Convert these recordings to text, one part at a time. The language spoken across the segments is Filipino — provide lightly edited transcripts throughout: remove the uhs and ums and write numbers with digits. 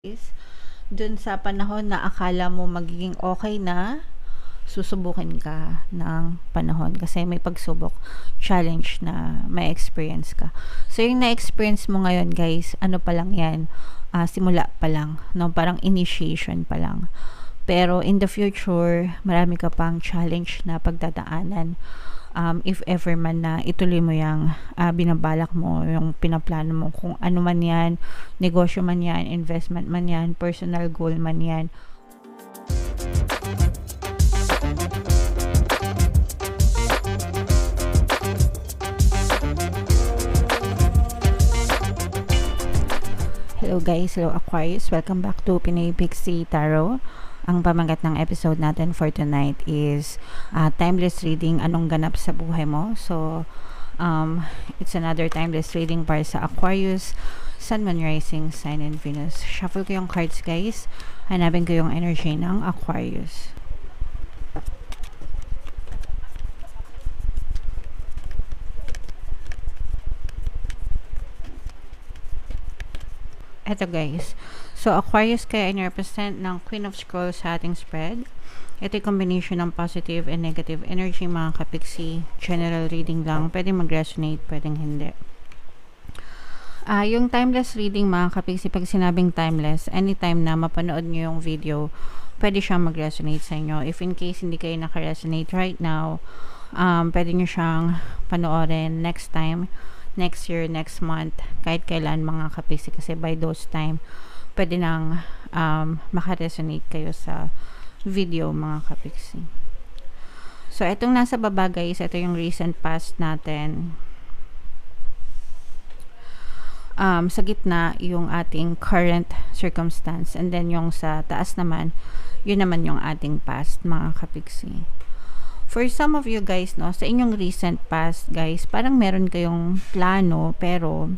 is dun sa panahon na akala mo magiging okay na, susubukin ka ng panahon kasi may pagsubok, challenge na may experience ka. So, yung na-experience mo ngayon, guys, ano pa lang yan, simula pa lang, no? Parang initiation pa lang. Pero in the future, marami ka pang challenge na pagdadaanan. If ever man na ituloy mo yung binabalak mo, yung pinaplano mo, kung ano man yan, negosyo man yan, investment man yan, personal goal man yan. Hello guys, hello Aquarius, welcome back to Pinoy Pixie Tarot. Ang pamagat ng episode natin for tonight is timeless reading, anong ganap sa buhay mo. So, it's another timeless reading para sa Aquarius, Sun, Moon, Rising, Sign, and Venus. Shuffle ko yung cards, guys. Hanapin ko yung energy ng Aquarius. Eto guys, so Aquarius kaya in-represent ng Queen of Scrolls sa ating spread. Ito yung combination ng positive and negative energy, mga kapiksi. General reading lang, pwedeng mag-resonate, pwedeng hindi. Yung timeless reading, mga kapiksi, pag sinabing timeless, anytime na mapanood nyo yung video, pwede siyang mag-resonate sa inyo. If in case hindi kayo naka-resonate right now, pwede nyo siyang panoorin next time, next year, next month, kahit kailan, mga kapiksi, kasi by those time pwede nang makaresonate kayo sa video, mga kapiksi. So itong nasa baba, guys, ito yung recent past natin. Sa gitna yung ating current circumstance, and then yung sa taas naman, yun naman yung ating past, mga kapiksi. For some of you guys, no, sa inyong recent past, guys, parang meron kayong plano, pero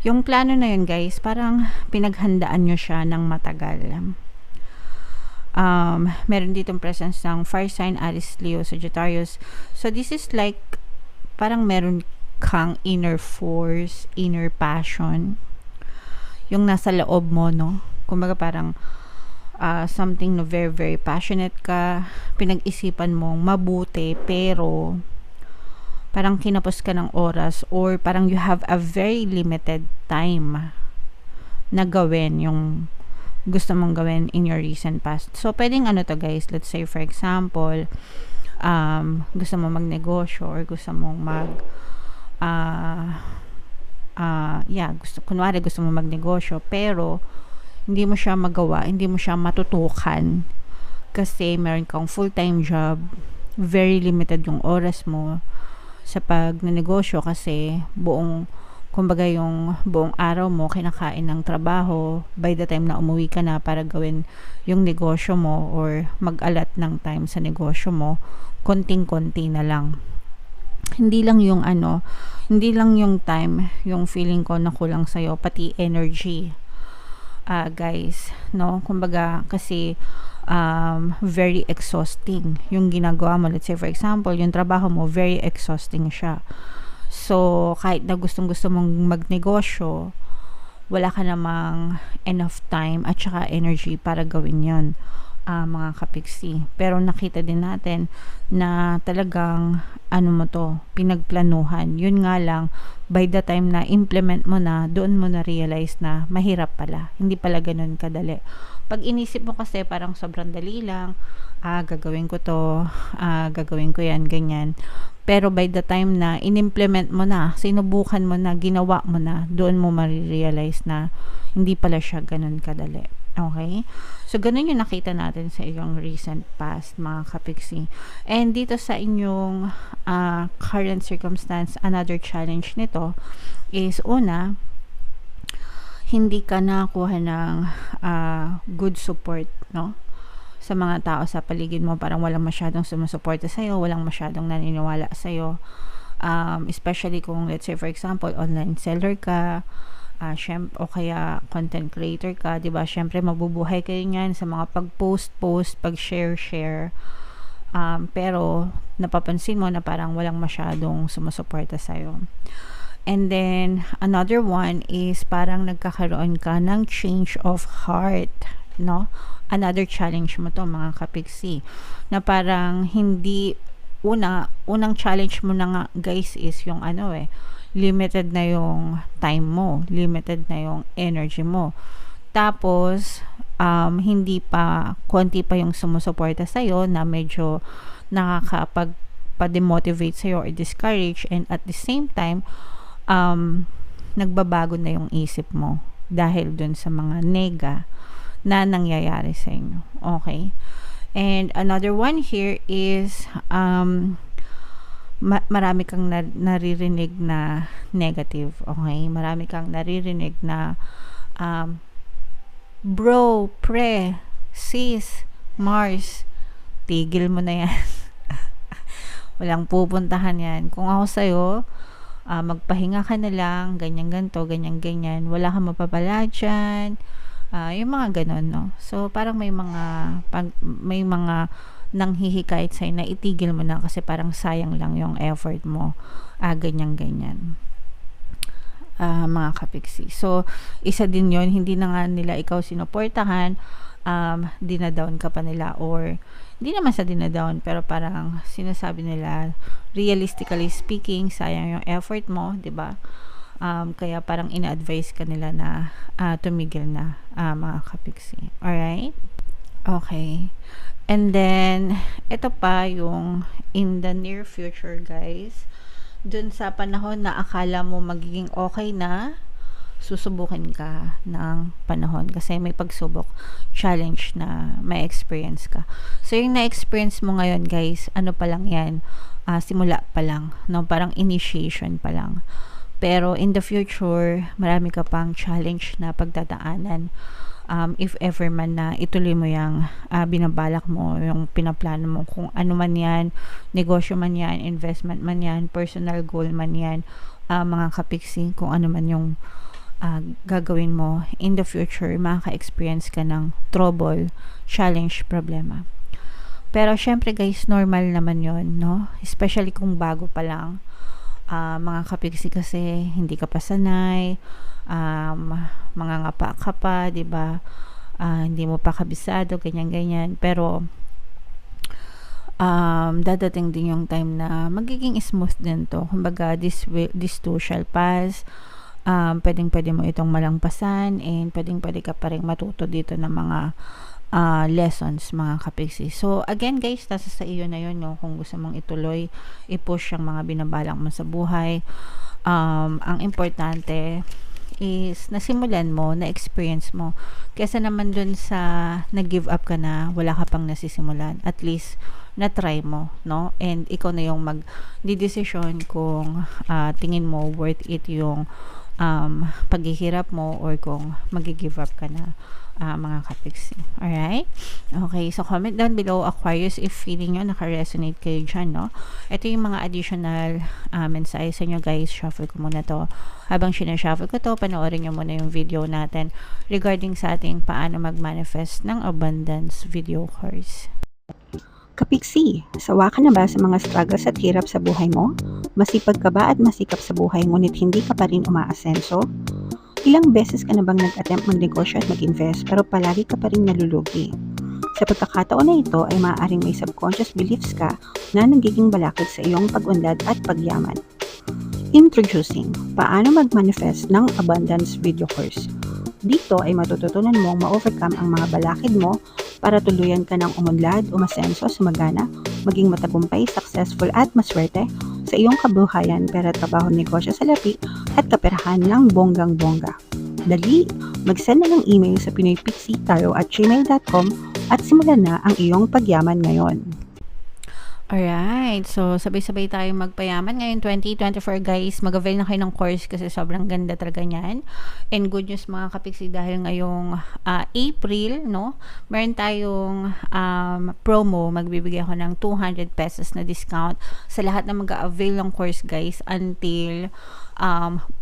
yung plano na yun, guys, parang pinaghandaan nyo siya ng matagal. Meron ditong presence ng fire sign, Aries, Leo, Sagittarius. So, this is like, parang meron kang inner force, inner passion, yung nasa loob mo, no? Kumbaga parang, something na very, very passionate ka, pinag-isipan mong mabuti, pero parang kinapos ka ng oras, or parang you have a very limited time na gawin yung gusto mong gawin in your recent past. So, pwedeng ano to, guys, let's say for example, gusto mong magnegosyo, or gusto mong kunwari gusto mong magnegosyo, pero hindi mo siya magawa, hindi mo siya matutukan kasi meron kang full-time job, very limited yung oras mo sa pagnenegosyo kasi kumbaga yung buong araw mo kinakain ng trabaho. By the time na umuwi ka na para gawin yung negosyo mo or mag-alat ng time sa negosyo mo, konting-konti na lang. Hindi lang yung time, yung feeling ko na kulang sa'yo, pati energy. Guys, no? Kumbaga, kasi very exhausting yung ginagawa mo. Let's say, for example, yung trabaho mo, very exhausting siya. So, kahit na gustong-gusto mong magnegosyo, wala ka namang enough time at saka energy para gawin yon, mga kapiksi. Pero nakita din natin na talagang pinagplanuhan. Yun nga lang, by the time na implement mo na, doon mo na realize na mahirap pala. Hindi pala ganun kadali. Pag inisip mo kasi parang sobrang dali lang, gagawin ko to, gagawin ko yan, ganyan. Pero by the time na inimplement mo na, sinubukan mo na, ginawa mo na, doon mo marirealize na hindi pala siya ganun kadali. Okay? So, ganun yung nakita natin sa iyong recent past, mga kapiksi. And dito sa inyong current circumstance, another challenge nito is, una, hindi ka nakakuha ng good support, no? Sa mga tao sa paligid mo, parang walang masyadong sumusuporta sa'yo, walang masyadong naniniwala sa'yo. Especially kung, let's say, for example, online seller ka, o kaya content creator ka, diba? Syempre mabubuhay kayo niyan sa mga pag-post, pag-share. Pero napapansin mo na parang walang masyadong sumusuporta sa'yo. And then, another one is parang nagkakaroon ka ng change of heart, no? Another challenge mo to, mga kapiksi, na parang hindi, unang challenge mo na nga, guys, is yung limited na yung time mo, limited na yung energy mo. Tapos, hindi pa, konti pa yung sumusuporta sa'yo na medyo nakakapag-demotivate sa'yo or discourage, and at the same time, nagbabago na yung isip mo dahil dun sa mga nega na nangyayari sa inyo. Okay? And another one here is, marami kang naririnig na negative. Okay? Marami kang naririnig na, bro, pre, sis, Mars, tigil mo na yan. Walang pupuntahan yan. Kung ako sa'yo, magpahinga ka na lang, ganyan ganto, ganyan ganyan, wala kang mapapala dyan, yung mga ganon, no? So parang may mga nanghihikayat sa'yo na itigil mo na kasi parang sayang lang yung effort mo, ganyan ganyan, mga kapiksi. So isa din yon, hindi na nga nila ikaw sinuportahan, dinadown ka pa nila, or hindi naman sa dinadown, pero parang sinasabi nila, realistically speaking, sayang yung effort mo, 'di ba? Kaya parang ina-advise ka nila na tumigil na, mga kapiksi. Alright? Okay. And then, ito pa yung in the near future, guys. Dun sa panahon na akala mo magiging okay na, susubukin ka ng panahon kasi may pagsubok, challenge na may experience ka. So yung na-experience mo ngayon, guys, ano pa lang yan, simula pa lang, no? Parang initiation pa lang. Pero in the future, marami ka pang challenge na pagdadaanan, if ever man na ituloy mo yung binabalak mo, yung pinaplano mo, kung ano man yan, negosyo man yan, investment man yan, personal goal man yan, mga kapiksi, kung ano man yung gagawin mo in the future, makaka-experience ka ng trouble, challenge, problema. Pero syempre, guys, normal naman yon, no? Especially kung bago pa lang, mga kapiksi, kasi hindi ka pa sanay, mga ngapa ka pa, 'di ba? Hindi mo pa kabisado, ganyan ganyan, pero dadating din yung time na magiging smooth din to. Kumbaga, this too shall pass. Pwede mo itong malampasan, and pwede ka pa rin matuto dito ng mga lessons, mga kapiksi. So again, guys, nasa sa iyo na yun, no? Kung gusto mong ituloy, i-push ang mga binabalak mo sa buhay. Ang importante is nasimulan mo, na-experience mo, kesa naman dun sa nag-give up ka na, wala ka pang nasisimulan. At least na-try mo, no? And ikaw na yung mag-decision kung tingin mo worth it yung paghihirap mo, or kung mag-give up ka na, mga kapiksi. Alright? Okay, so comment down below, Aquarius, if feeling nyo naka-resonate kayo dyan, no? Ito yung mga additional mensahe sa inyo, guys. Shuffle ko muna to. Habang sinashuffle ko to, panoorin nyo muna yung video natin regarding sa ating paano mag-manifest ng abundance video course. Kapiksi, sawa ka na ba sa mga struggles at hirap sa buhay mo? Masipag ka ba at masikap sa buhay ngunit hindi ka pa rin umaasenso? Ilang beses ka na bang nag-attempt magnegosyo at mag-invest pero palagi ka pa rin nalulugi? Sa pagkakataon na ito ay maaaring may subconscious beliefs ka na nagiging balakid sa iyong pag-unlad at pagyaman. Introducing, paano mag-manifest ng abundance video course. Dito ay matututunan mong ma-overcome ang mga balakid mo para tuluyan ka ng umunlad, umasenso, sumagana, maging matagumpay, successful at maswerte sa iyong kabuhayan, pera, trabaho, negosyo, salapi at kaperahan ng bonggang-bongga. Dali, mag-send na ng email sa pinoypixitaro@gmail.com at simulan na ang iyong pagyaman ngayon. Alright, so sabay-sabay tayong magpayaman ngayon 2024, guys. Mag-avail na kayo ng course kasi sobrang ganda talaga niyan. And good news, mga kapiksi, dahil ngayong April, no, meron tayong promo. Magbibigay ako ng 200 pesos na discount sa lahat na mag-avail ng course, guys, until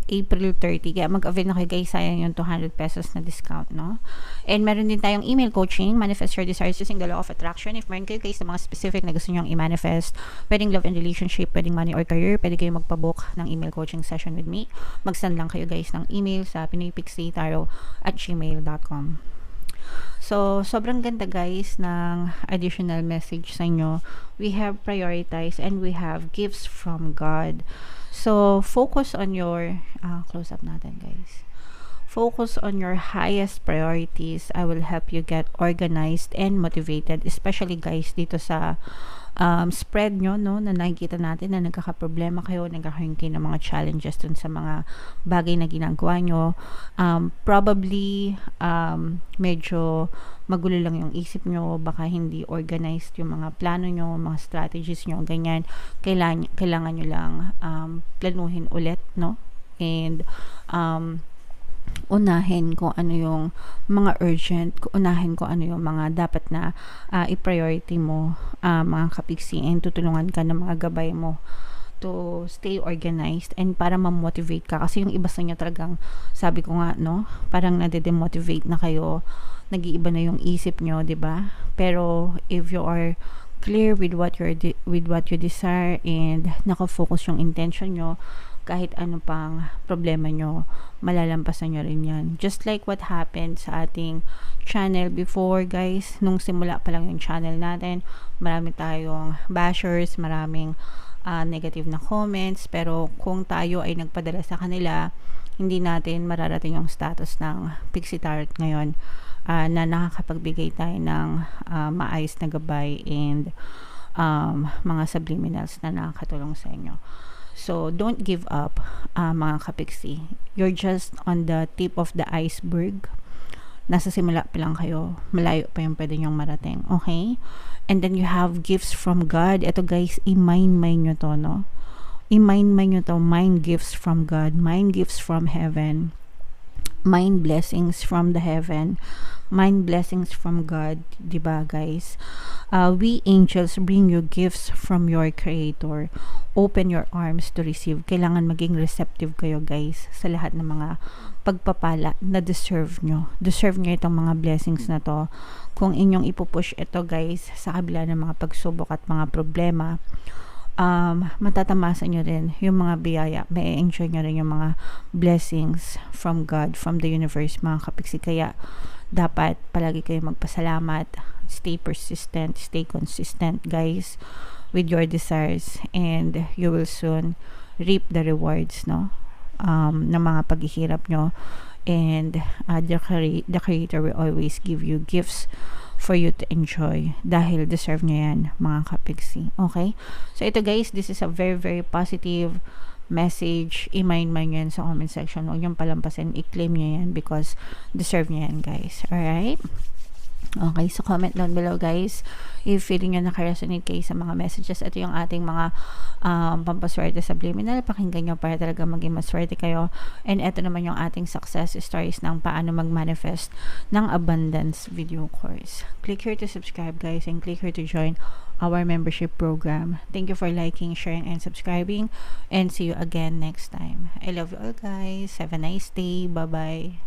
April 30. Kaya mag-avail na kayo guys, sayang yung 200 pesos na discount, no? And meron din tayong email coaching, manifest your desires using the law of attraction. If meron kayo guys na mga specific na gusto nyo i-manifest, pwedeng love and relationship, pwedeng money or career, pwede kayo magpabook ng email coaching session with me. Mag-send lang kayo guys ng email sa pinoypixietarot@gmail.com. So, sobrang ganda guys ng additional message sa inyo. We have prioritized and we have gifts from God. So, focus on your, close up natin guys. Focus on your highest priorities. I will help you get organized and motivated, especially guys dito sa spread nyo, no, na nakikita natin na nagkakaproblema kayo, nagkakaroon kayo ng mga challenges dun sa mga bagay na ginagawa nyo. Probably medyo magulo lang yung isip nyo, baka hindi organized yung mga plano nyo, mga strategies nyo, ganyan. Kailangan nyo lang planuhin ulit, no, and unahin kung ano yung mga urgent, unahin kung ano yung mga dapat na i-priority mo, mga kapiksi, and tutulungan ka ng mga gabay mo to stay organized and para ma-motivate ka. Kasi yung iba sa inyo talagang, sabi ko nga, no, parang nade-demotivate na kayo, nag-iiba na yung isip nyo, di ba? Pero if you are clear with what you desire and nakafocus yung intention nyo, kahit ano pang problema nyo, malalampasan nyo rin yan. Just like what happened sa ating channel before guys, nung simula pa lang yung channel natin, marami tayong bashers, maraming negative na comments, pero kung tayo ay nagpadala sa kanila, hindi natin mararating yung status ng Pixie Tarot ngayon, na nakakapagbigay tayo ng maayos na gabay and mga subliminals na nakakatulong sa inyo. So, don't give up, mga kapiksi. You're just on the tip of the iceberg. Nasa simula pa lang kayo. Malayo pa yung pwede nyong marating. Okay? And then you have gifts from God. Ito guys, i-mind nyo to, no? I-mind nyo to. Mind gifts from God. Mind gifts from heaven. Mind blessings from the heaven, mind blessings from God, diba guys? We angels bring you gifts from your Creator. Open your arms to receive. Kailangan maging receptive kayo guys sa lahat ng mga pagpapala na deserve nyo. Deserve nyo itong mga blessings na to. Kung inyong ipupush ito guys sa kabila ng mga pagsubok at mga problema, matatamasan nyo rin yung mga biyaya, may enjoy nyo rin yung mga blessings from God, from the universe, mga kapiksi. Kaya dapat palagi kayo magpasalamat, stay persistent, stay consistent guys with your desires, and you will soon reap the rewards, no, ng mga paghihirap nyo. And the Creator will always give you gifts for you to enjoy dahil deserve nyo yan, mga kapiksi. Okay? So ito guys, this is a very very positive message. I-mind nyo yan sa comment section. Huwag nyo palampasin, i-claim nyo yan because deserve nyo yan guys. Alright? Okay, so comment down below guys if feeling nyo nakaresonate kayo sa mga messages. Ito yung ating mga pampaswerte subliminal. Pakinggan nyo para talaga maging maswerte kayo. And ito naman yung ating success stories ng paano mag-manifest ng abundance video course. Click here to subscribe guys, and click here to join our membership program. Thank you for liking, sharing, and subscribing, and see you again next time. I love you all guys. Have a nice day. Bye bye.